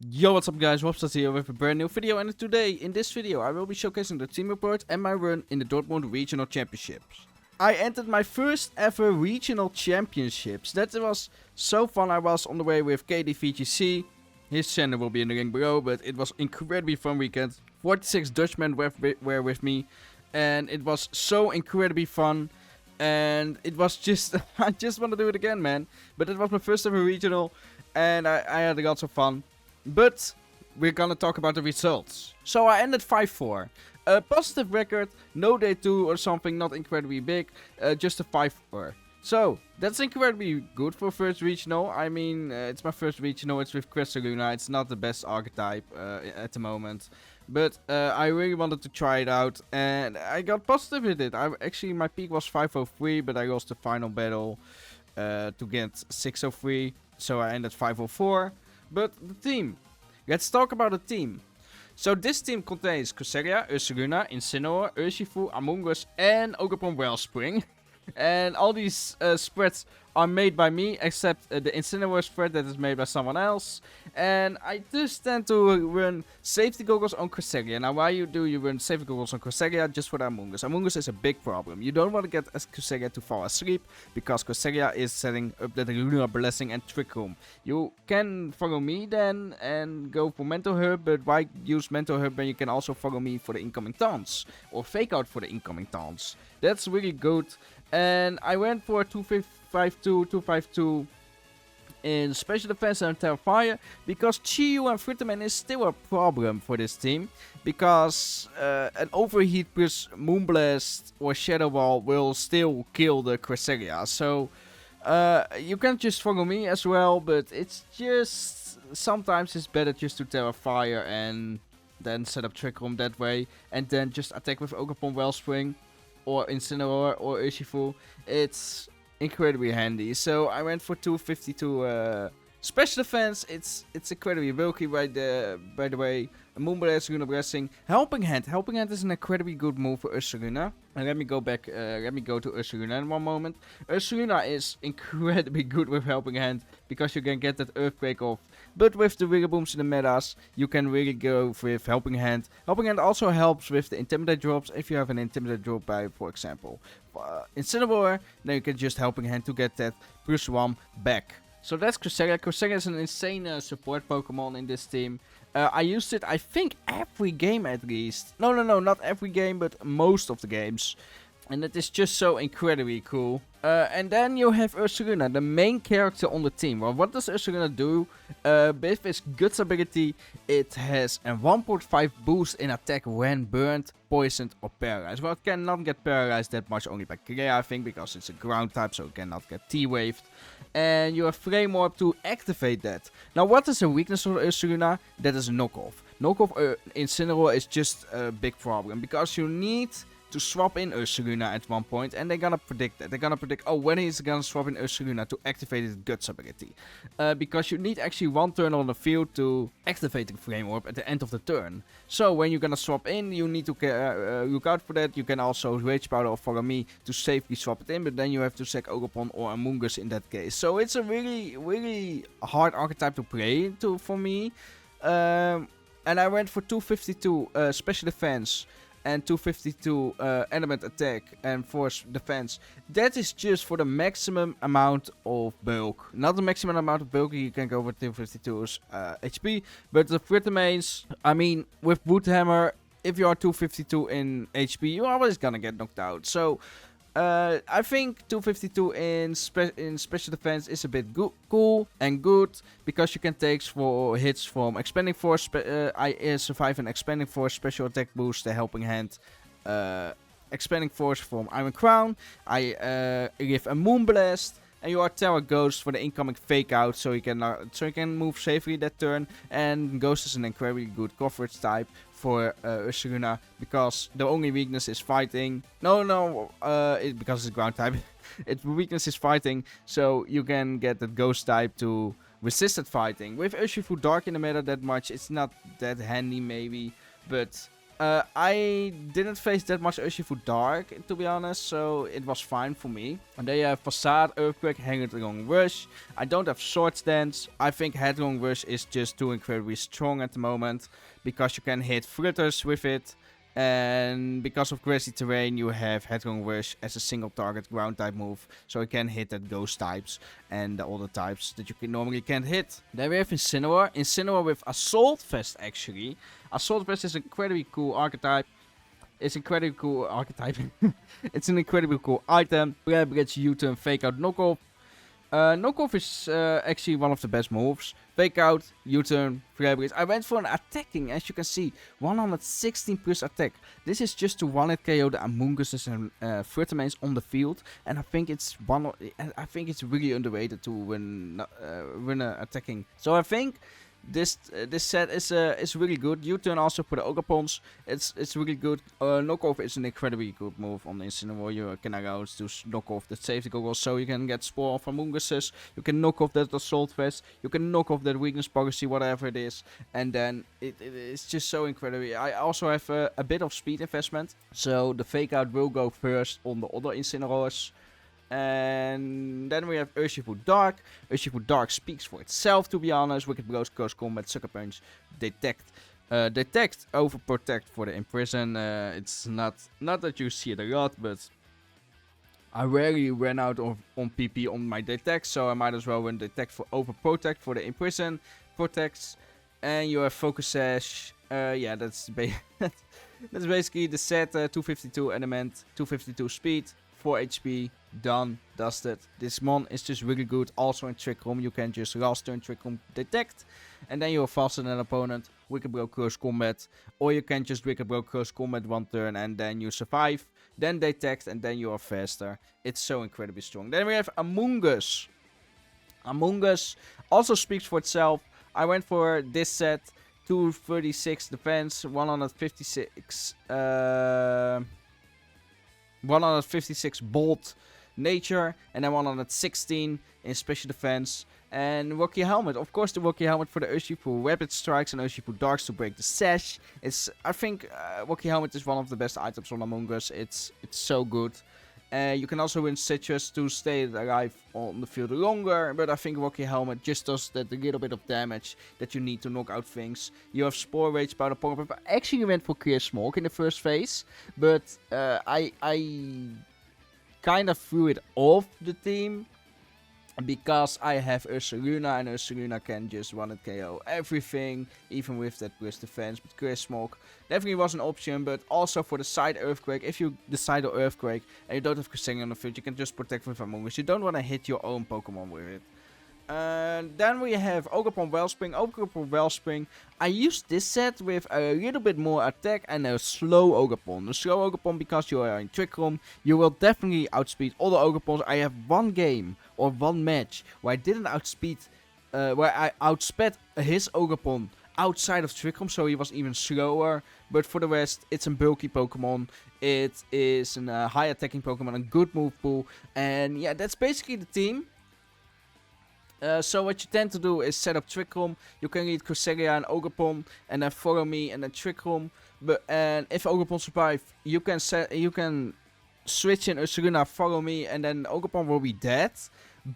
Yo, what's up guys, Robstar-Z here with a brand new video, and today, in this video, I will be showcasing the team report and my run in the Dortmund Regional Championships. I entered my first ever Regional Championships. That was so fun. I was on the way with KDVGC. His channel will be in the link below, but it was incredibly fun weekend. 46 Dutchmen were with me, and it was so incredibly fun. And it was just, I just want to do it again, man. But it was my first ever regional, and I had lots of fun. But we're gonna talk about the results. So I ended 5-4. A positive record, no day 2 or something, not incredibly big, just a 5-4. So, that's incredibly good for first regional. I mean, it's my first regional, it's with Crystal Luna, it's not the best archetype at the moment. But I really wanted to try it out, and I got positive with it. Actually, my peak was 503, but I lost the final battle to get 603. So I ended 504. But the team. Let's talk about the team. So this team contains Cresselia, Ursaluna, Incineroar, Urshifu, Among Us, and Ogerpon Wellspring. And all these spreads are made by me, except the Incineroar spread that is made by someone else. And I just tend to run safety goggles on Cresselia. Now, why do you run safety goggles on Cresselia? Just for the Among Us. Among Us is a big problem. You don't want to get Cresselia to fall asleep, because Cresselia is setting up the Lunar Blessing and Trick Room. You can follow me then and go for Mental Herb, but why use Mental Herb when you can also follow me for the incoming taunts? Or fake out for the incoming taunts. That's really good. And I went for 252, 252 in Special Defense and Terrafire, because Chiyu and Fritterman is still a problem for this team. Because an Overheat plus Moonblast or Shadow Ball will still kill the Cresselia. So you can just follow me as well, but it's just sometimes it's better just to Terrafire and then set up Trick Room that way, and then just attack with Ogerpon Wellspring or Incineroar or Urshifu. It's incredibly handy. So I went for 252 special defense. It's incredibly bulky by the way. Moonblast, Lunar Blessing, Helping Hand. Helping Hand is an incredibly good move for Ursaluna. And let me go back. Let me go to Ursaluna in one moment. Ursaluna is incredibly good with Helping Hand, because you can get that Earthquake off. But with the Wigglebooms in the metas, you can really go with Helping Hand. Helping Hand also helps with the Intimidate drops. If you have an Intimidate drop by, for example, Incineroar, then you can just Helping Hand to get that +1 back. So that's Cresselia. Cresselia is an insane support Pokemon in this team. I used it, I think, every game at least. No, not every game, but most of the games. And it is just so incredibly cool. And then you have Ursaluna, the main character on the team. Well, what does Ursaluna do? With its Guts ability, it has a 1.5 boost in attack when burned, poisoned, or paralyzed. Well, it cannot get paralyzed that much, only by Clea, I think, because it's a ground type, so it cannot get T-waved. And you have Flame Orb to activate that. Now, what is the weakness of Ursaluna? That is knockoff. Knockoff Incineroar is just a big problem, because you need to swap in Ursaluna at one point, and they're gonna predict that. They're gonna predict, oh, when he's gonna swap in Ursaluna to activate his Guts ability. Because you need actually one turn on the field to activate the Flame Orb at the end of the turn. So when you're gonna swap in, you need to look out for that. You can also Rage Powder or Follow Me to safely swap it in, but then you have to sack Ogerpon or Among Us in that case. So it's a really hard archetype to play for me. And I went for 252 special defense and 252 element attack and force defense. That is just for the maximum amount of bulk. Not the maximum amount of bulk, you can go for 252's HP. But the Frittermains, I mean, with Woodhammer, if you are 252 in HP, you're always gonna get knocked out. So I think 252 in special defense is a bit cool and good, because you can take for hits from Expanding Force. I survive an Expanding Force special attack boost, the Helping Hand, Expanding Force from Iron Crown. I give a Moonblast, and you are Terra Ghost for the incoming Fake Out, so you can move safely that turn. And Ghost is an incredibly good coverage type for Ursaluna, because the only weakness is fighting. Because it's ground type. Its weakness is fighting, so you can get that Ghost type to resist that fighting. With Urshifu Dark in the meta that much, it's not that handy maybe, but I didn't face that much Urshifu Dark, to be honest, so it was fine for me. And then you have Facade, Earthquake, Headlong Rush. I don't have Sword Stance. I think Headlong Rush is just too incredibly strong at the moment, because you can hit Fritters with it. And because of grassy terrain, you have Headlong Rush as a single target ground type move. So you can hit at ghost types and the other types that you normally can't hit. Then we have Incineroar. Incineroar with Assault Vest actually. Assault Vest is an incredibly cool archetype. It's incredibly cool archetype. It's an incredibly cool item. Flare Bridge, U-turn, Fake Out, Knockoff. Knockoff is actually one of the best moves. Fake Out, U-turn, Flare Bridge. I went for an attacking, as you can see. 116 plus attack. This is just to one-hit KO the Amoonguses and Frutamanes on the field. And I think it's really underrated to win attacking. So I think this set is really good. U-turn also for the Ogapons. It's really good. Knockoff is an incredibly good move on the Incineroar. You can allow to knock off the safety goggles, so you can get Spore of Amoonguses. You can knock off that Assault Vest. You can knock off that Weakness Policy, whatever it is. And then it's just so incredibly. I also have a bit of speed investment, so the Fake Out will go first on the other Incineroars. And then we have Urshifu Dark. Urshifu Dark speaks for itself, to be honest. Wicked Blows, Close Combat, Sucker Punch, Detect. Detect, Overprotect for the Imprison. It's not that you see it a lot, but I rarely ran out on PP on my Detect, so I might as well run Detect for Overprotect for the Imprison. Protects. And you have Focus Sash. Yeah, that's basically the set. 252 Element, 252 Speed. 4 HP, done, dusted. This mon is just really good. Also in Trick Room, you can just last turn Trick Room Detect. And then you're faster than an opponent. Wicked Blow Close Combat. Or you can just Wicked Blow Close Combat one turn and then you survive. Then Detect and then you are faster. It's so incredibly strong. Then we have Amoongus. Amoongus also speaks for itself. I went for this set. 236 defense, 156... 156 bolt nature, and then 116 in special defense. And Rocky Helmet, of course, the Rocky Helmet for the Urshifu Rapid Strikes and Urshifu Darks to break the sash. I think Rocky Helmet is one of the best items on Among Us. It's so good. You can also win Citrus to stay alive on the field longer, but I think Rocky Helmet just does that little bit of damage that you need to knock out things. You have Spore, Rage, Powder, Pump. I actually went for Clear Smoke in the first phase, but I kind of threw it off the team because I have Ursaluna, and Ursaluna can just one-hit KO everything, even with that plus defense. But Clear Smoke definitely was an option, but also for the side Earthquake, if you decide on Earthquake and you don't have Cresselia on the field, you can just protect with Among Us. You don't want to hit your own Pokemon with it. Then we have Ogapon Wellspring. Ogapon Wellspring. I used this set with a little bit more attack and a slow Ogapon. A slow Ogapon, because you are in Trick Room, you will definitely outspeed all the Ogapons. I have one game or one match where I didn't outspeed, where I outsped his Ogapon outside of Trick Room, so he was even slower. But for the rest, it's a bulky Pokemon. It is a high attacking Pokemon, a good move pool, and yeah, that's basically the team. So what you tend to do is set up Trick Room. You can lead Cresselia and Ogapon, and then follow me and then Trick Room. And if Ogapon survive, you can switch in Ursaluna, follow me, and then Ogapon will be dead.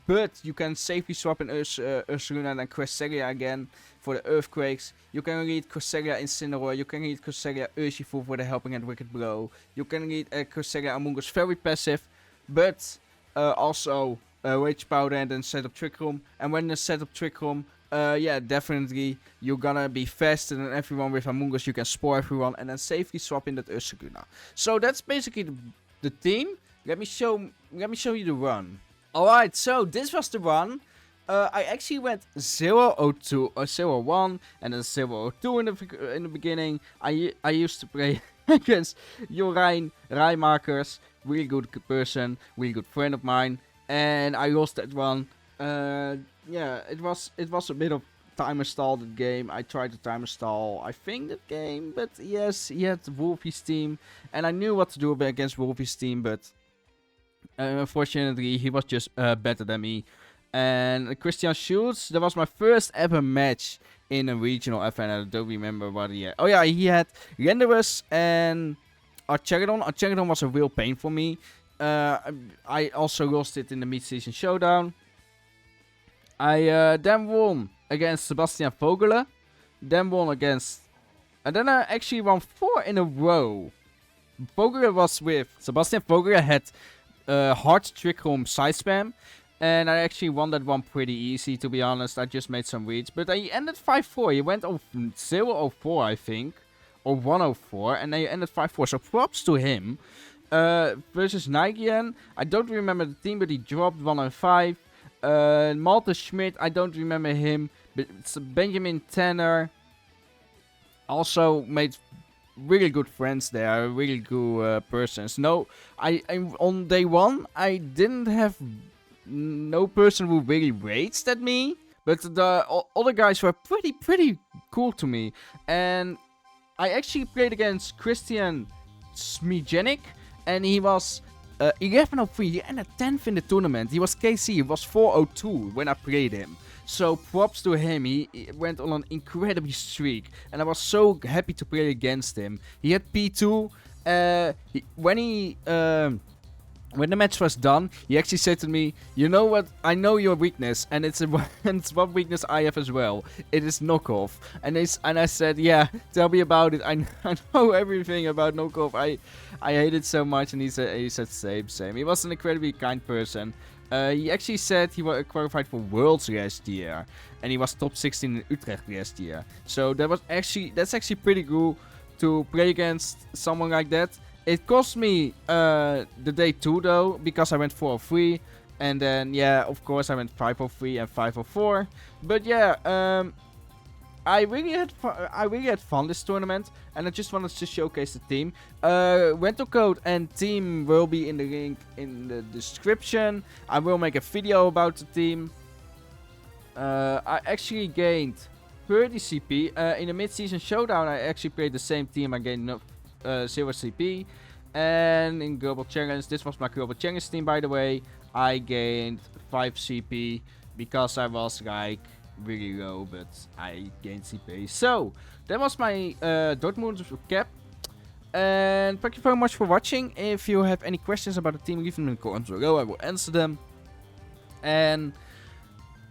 But you can safely swap in Ursaluna and then Cresselia again for the Earthquakes. You can lead Cresselia Incineroar. You can lead Cresselia Urshifu for the Helping Hand Wicked Blow. You can lead Cresselia Among Us, very passive, but also Rage Powder and then set up Trick Room. And when you set up Trick Room, yeah, definitely you're gonna be faster than everyone with Among Us. You can Spore everyone and then safely swap in that Ursaluna. So that's basically the team. Let me show you the run. Alright, so this was the run. I actually went 0-02 or 0-1 and then 0-02 in the beginning. I used to play against Jorijn Rijmakers, really good person, really good friend of mine. And I lost that one. Yeah, it was a bit of timer stall, that game. I tried to timer stall, I think, that game. But yes, he had Wolfie's team. And I knew what to do against Wolfie's team. But unfortunately, he was just better than me. And Christian Schultz, that was my first ever match in a regional FN. I don't remember what he had. Oh yeah, he had Renderus and Archerodon. Archerodon was a real pain for me. I also lost it in the mid-season showdown. I then won against Sebastian Vogele. Then won against... And then I actually won 4 in a row. Vogele was with... Sebastian Vogele had hard trick home side spam. And I actually won that one pretty easy, to be honest. I just made some reads. But I ended 5-4. He went 0-4, I think. Or 1-4. And then he ended 5-4. So props to him. Versus Nigian. I don't remember the team, but he dropped 1-5. Malte Schmidt, I don't remember him. But Benjamin Tanner also made really good friends there. Really good persons. No, on day 1, I didn't have... no person who really raged at me, but the other guys were pretty cool to me. And I actually played against Christian Smigenic, and he was 11-3. He ended 10th in the tournament. He was KC. He was 4-2 when I played him. So props to him. He went on an incredible streak, and I was so happy to play against him. He had P2. When the match was done, he actually said to me, "You know what? I know your weakness, and it's one weakness I have as well. It is knockoff." And I said, "Yeah, tell me about it. I know everything about knockoff. I hate it so much." And he said, "Same." He was an incredibly kind person. He actually said he was qualified for Worlds last year, and he was top 16 in Utrecht last year. So that's actually pretty cool to play against someone like that. It cost me the day 2 though, because I went 4-3, and then yeah, of course I went 5-3 and 5-4. But yeah, I really had fun this tournament, and I just wanted to showcase the team. Rental code and team will be in the link in the description. I will make a video about the team. I actually gained 30 CP in the mid-season showdown. I actually played the same team. I gained 0 CP. And in Global Challenge, this was my Global Challenge team, by the way, I gained 5 CP because I was like really low, but I gained CP. So that was my Dortmund recap. And thank you very much for watching. If you have any questions about the team, leave them in the comments below. I will answer them. And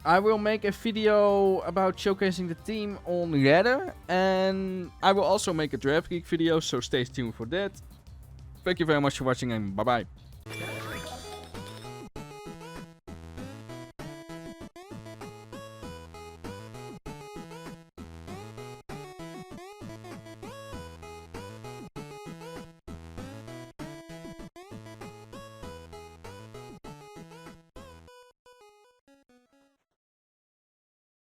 I will make a video about showcasing the team on ladder, and I will also make a draft league video, so stay tuned for that. Thank you very much for watching, and bye bye.